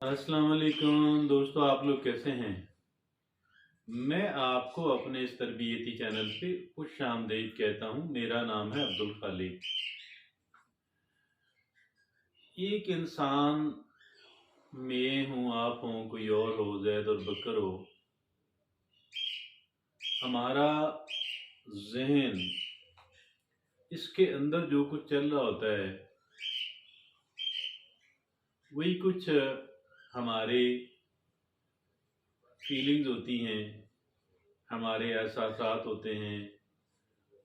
अस्सलाम वालेकुम दोस्तों, आप लोग कैसे हैं। मैं आपको अपने इस तरबियती चैनल पे खुशामदीद कहता हूँ। मेरा नाम है अब्दुल खालिक। एक इंसान, मैं हूँ, आप हों, कोई और हो, जैद और बकर हो, हमारा जहन, इसके अंदर जो कुछ चल रहा होता है वही कुछ हमारे फीलिंग्स होती हैं, हमारे एहसासात होते हैं।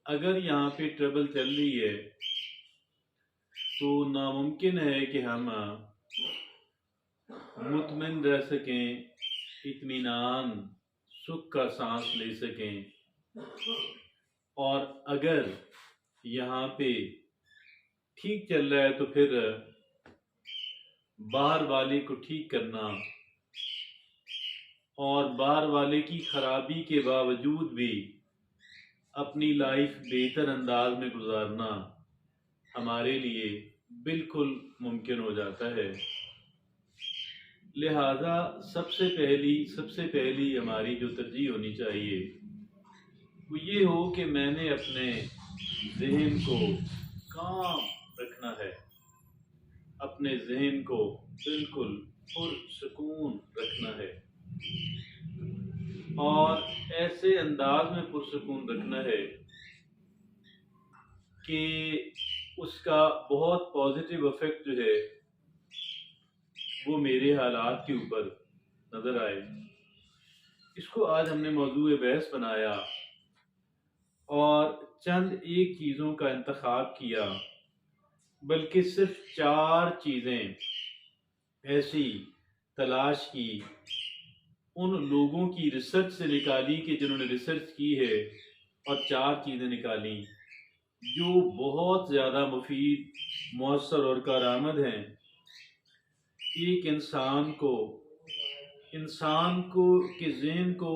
अगर यहाँ पे ट्रबल चल रही है तो नामुमकिन है कि हम मुतमिन रह सकें, इत्मीनान, सुख का सांस ले सकें। और अगर यहाँ पे ठीक चल रहा है तो फिर बाहर वाले को ठीक करना और बाहर वाले की खराबी के बावजूद भी अपनी लाइफ बेहतर अंदाज में गुजारना हमारे लिए बिल्कुल मुमकिन हो जाता है। लिहाजा सबसे पहली हमारी जो तरजीह होनी चाहिए वो ये हो कि मैंने अपने जहन को काम रखना है, अपने जहन को बिल्कुल पुरसकून रखना है और ऐसे अंदाज में पुरसकून रखना है कि उसका बहुत पॉजिटिव इफेक्ट जो है वो मेरे हालात के ऊपर नजर आए। इसको आज हमने मौजूद बहस बनाया और चंद एक चीज़ों का इंतखाब किया, बल्कि सिर्फ 4 चीज़ें ऐसी तलाश की, उन लोगों की रिसर्च से निकाली कि जिन्होंने रिसर्च की है, और 4 चीज़ें निकाली जो बहुत ज़्यादा मुफीद, मौसर और कारआमद हैं। एक इंसान को के ज़हन को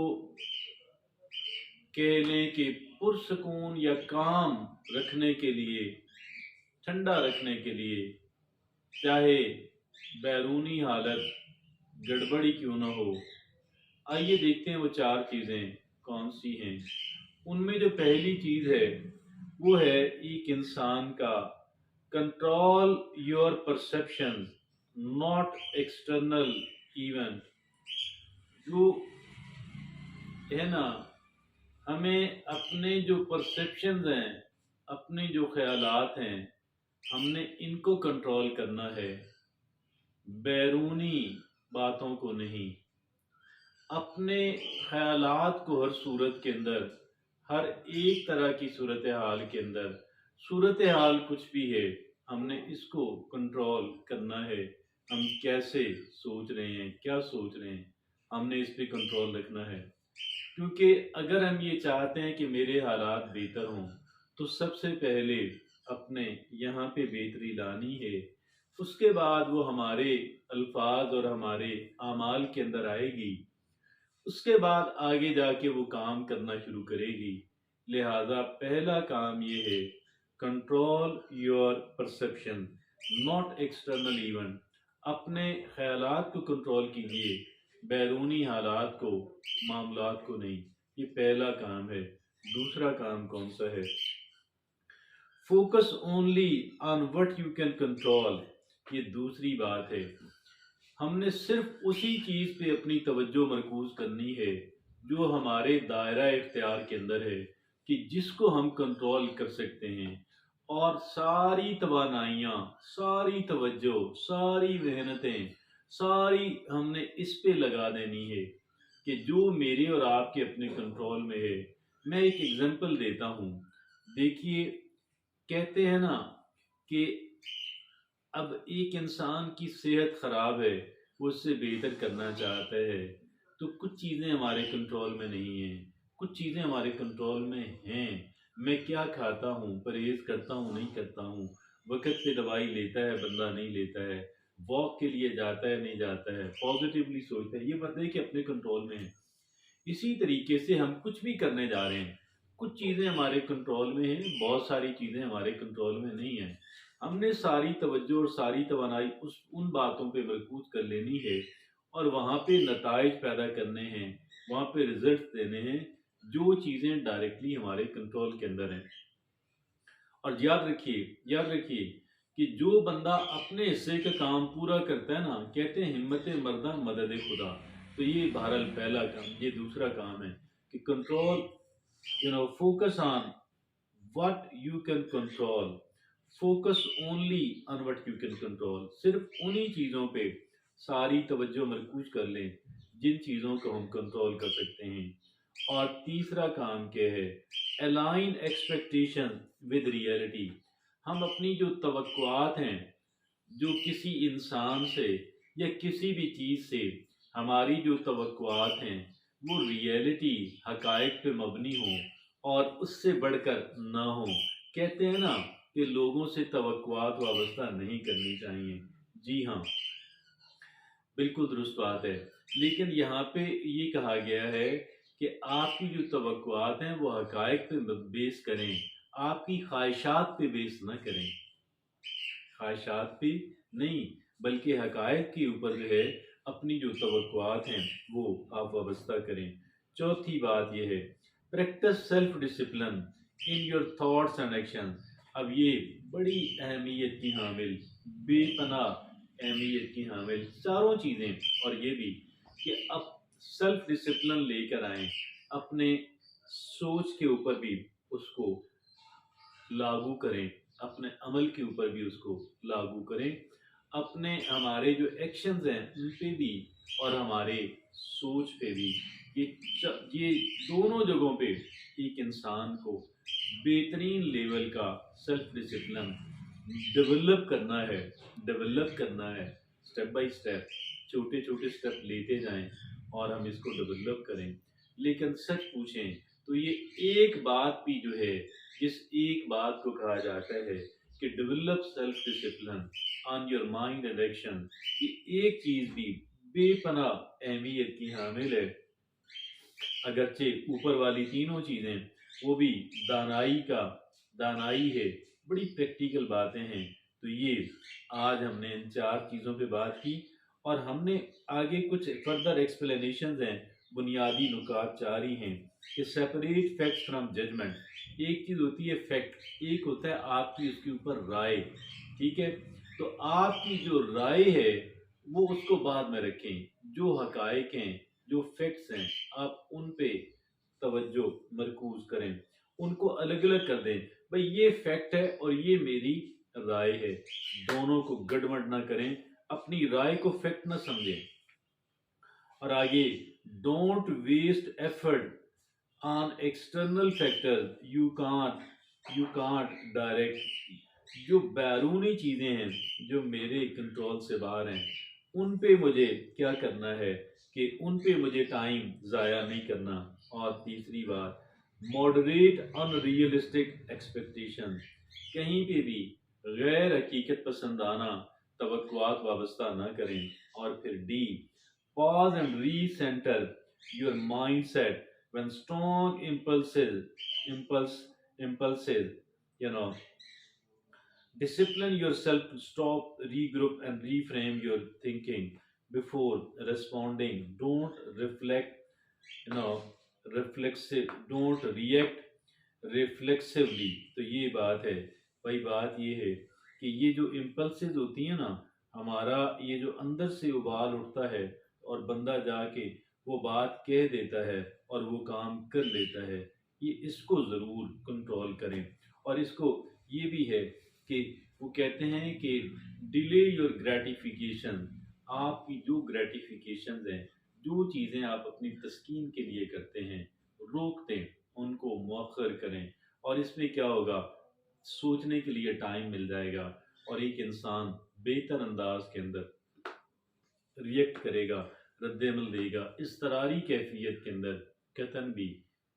कह लें कि पुरसकून या काम रखने के लिए, ठंडा रखने के लिए, चाहे बैरूनी हालत गड़बड़ी क्यों ना हो। आइए देखते हैं वो 4 चीज़ें कौन सी हैं। उनमें जो पहली चीज़ है वो है एक इंसान का control your perception, not external event. जो है ना, हमें अपने जो परसेप्शंस हैं, अपने जो ख्यालात हैं, हमने इनको कंट्रोल करना है, बैरूनी बातों को नहीं। अपने ख्यालात को हर सूरत के अंदर, हर एक तरह की सूरत हाल के अंदर, सूरत हाल कुछ भी है, हमने इसको कंट्रोल करना है। हम कैसे सोच रहे हैं, क्या सोच रहे हैं, हमने इस पर कंट्रोल रखना है। क्योंकि अगर हम ये चाहते हैं कि मेरे हालात बेहतर हों तो सबसे पहले अपने यहाँ पे बेहतरी लानी है। उसके बाद वो हमारे अल्फाज और हमारे आमाल के अंदर आएगी। उसके बाद आगे जाके वो काम करना शुरू करेगी। लिहाजा पहला काम ये है, control your perception, not external event. अपने ख्यालात को कंट्रोल कीजिए, बैरूनी हालात को, मामलात को नहीं। ये पहला काम है। दूसरा काम कौन सा है? Focus only on what you can control. ये दूसरी बात है। हमने सिर्फ उसी चीज पे अपनी तवज्जो मरकूज करनी है जो हमारे दायरा इख्तियार के अंदर है, कि जिसको हम कंट्रोल कर सकते हैं। और सारी तवानाइयाँ, सारी तवज्जो, सारी मेहनतें, सारी हमने इस पे लगा देनी है कि जो मेरे और आपके अपने कंट्रोल में है। मैं एक एग्जांपल देता हूँ। देखिए, कहते हैं ना कि अब एक इंसान की सेहत खराब है, वो उससे बेहतर करना चाहता है, तो कुछ चीज़ें हमारे कंट्रोल में नहीं हैं, कुछ चीज़ें हमारे कंट्रोल में हैं। मैं क्या खाता हूँ, परहेज करता हूँ, नहीं करता हूँ, वक्त पे दवाई लेता है बंदा, नहीं लेता है, वॉक के लिए जाता है, नहीं जाता है, पॉजिटिवली सोचता है, ये बंदे के अपने कंट्रोल में है। इसी तरीके से हम कुछ भी करने जा रहे हैं, कुछ चीज़ें हमारे कंट्रोल में हैं, बहुत सारी चीज़ें हमारे कंट्रोल में नहीं हैं। हमने सारी तवज्जो और सारी तवानाई उन बातों पे मरकूज कर लेनी है और वहाँ पे नताइज पैदा करने हैं, वहाँ पे रिजल्ट देने हैं, जो चीज़ें डायरेक्टली हमारे कंट्रोल के अंदर हैं। और याद रखिए कि जो बंदा अपने हिस्से का काम पूरा करता है ना, कहते हैं हिम्मत मर्दा मदद खुदा। तो ये बहरहाल पहला काम। ये दूसरा काम है कि control, focus on what you can control, focus only on what you can control। सिर्फ उन्हीं चीज़ों पे सारी तवज्जो मरकूज कर लें जिन चीज़ों को हम कंट्रोल कर सकते हैं। और तीसरा काम क्या है, अलाइन एक्सपेक्टेशन विद रियलिटी। हम अपनी जो तवक्कुआत हैं, जो किसी इंसान से या किसी भी चीज़ से हमारी जो तवक्कुआत हैं वो रियलिटी हकायक पे मबनी हो और उससे बढ़कर ना हो। कहते हैं ना कि लोगों से तवक्कुआत वाबस्ता नहीं करनी चाहिए। जी हाँ, बिल्कुल दुरुस्त बात है। लेकिन यहाँ पे ये कहा गया है कि आपकी जो तवक्कुआत हैं वो हकायक पे बेस करें, आपकी ख्वाहिशात पे बेस न करें। ख्वाहिशात पे नहीं, बल्कि हकायक के ऊपर जो है अपनी जो तवक्कुआत हैं वो आप वाबस्ता करें। चौथी बात यह है, practice self discipline in your thoughts and action. अब ये बड़ी अहमियत की हामिल, बेपनाह अहमियत की हामिल चारों चीज़ें। और ये भी कि अब सेल्फ डिसिप्लिन लेकर आए, अपने सोच के ऊपर भी उसको लागू करें, अपने अमल के ऊपर भी उसको लागू करें, अपने हमारे जो एक्शंस हैं उन पे भी और हमारे सोच पे भी। ये दोनों जगहों पे एक इंसान को बेहतरीन लेवल का सेल्फ डिसिप्लिन डेवलप करना है। स्टेप बाय स्टेप छोटे छोटे स्टेप लेते जाएं और हम इसको डेवलप करें। लेकिन सच पूछें तो ये एक बात भी जो है, जिस एक बात को कहा जाता है कि develop self discipline on your mind and action, ये एक चीज भी बेपनाह अहमियत की हामिल है। अगरचे ऊपर वाली तीनों चीजें वो भी दानाई है, बड़ी प्रैक्टिकल बातें हैं। तो ये आज हमने इन चार चीज़ों पे बात की और हमने आगे कुछ फर्दर एक्सप्लेनेशन हैं, बुनियादी नुकात चार ही हैं कि सेपरेट फैक्ट फ्रॉम जजमेंट। एक चीज़ होती है फैक्ट, एक होता है आपकी उसके ऊपर राय। ठीक है, तो आपकी जो राय है वो उसको बाद में रखें, जो हकायक हैं, जो फैक्ट्स हैं, आप उन पे तवज्जो मरकूज करें, उनको अलग अलग कर दें। भाई ये फैक्ट है और ये मेरी राय है, दोनों को गड़बड़ ना करें, अपनी राय को फैक्ट ना समझें। और आगे, don't waste effort on external factor you can't direct. जो बैरूनी चीज़ें हैं जो मेरे कंट्रोल से बाहर हैं, उन पे मुझे क्या करना है कि उन पे मुझे टाइम ज़ाया नहीं करना। और तीसरी बात, मॉडरेट अनरियलिस्टिक एक्सपेक्टेशन। कहीं पे भी गैर हकीकत पसंदाना तवक्कुआत वाबस्ता ना करें। और फिर D, pause and recenter your mindset when strong impulses, you know, discipline yourself to stop, regroup, and reframe your thinking before responding. Don't reflect, you know, don't react रिफ्लेक्सिवली। तो ये बात है भाई, बात ये है कि ये जो इम्पल्सेस होती हैं ना, हमारा ये जो अंदर से उबाल उठता है और बंदा जाके वो बात कह देता है और वो काम कर लेता है, ये इसको ज़रूर कंट्रोल करें। और इसको ये भी है कि वो कहते हैं कि डिले योर ग्रेटिफिकेशन। आपकी जो ग्रेटिफिकेशन हैं, जो चीज़ें आप अपनी तस्कीन के लिए करते हैं, रोक दें, उनको मौखर करें। और इसमें क्या होगा, सोचने के लिए टाइम मिल जाएगा और एक इंसान बेहतर अंदाज के अंदर रिएक्ट करेगा, रद्दमल देगा। इस तरारी कैफियत के अंदर कतन भी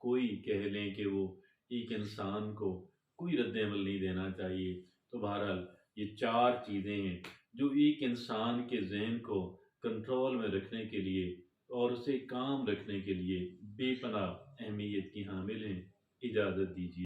कोई कह लें कि वो एक इंसान को कोई रद्दमल नहीं देना चाहिए। तो बहरहाल ये चार चीज़ें हैं जो एक इंसान के जहन को कंट्रोल में रखने के लिए और उसे काम रखने के लिए बेपनाह अहमियत की हामिल हैं। इजाज़त दीजिए।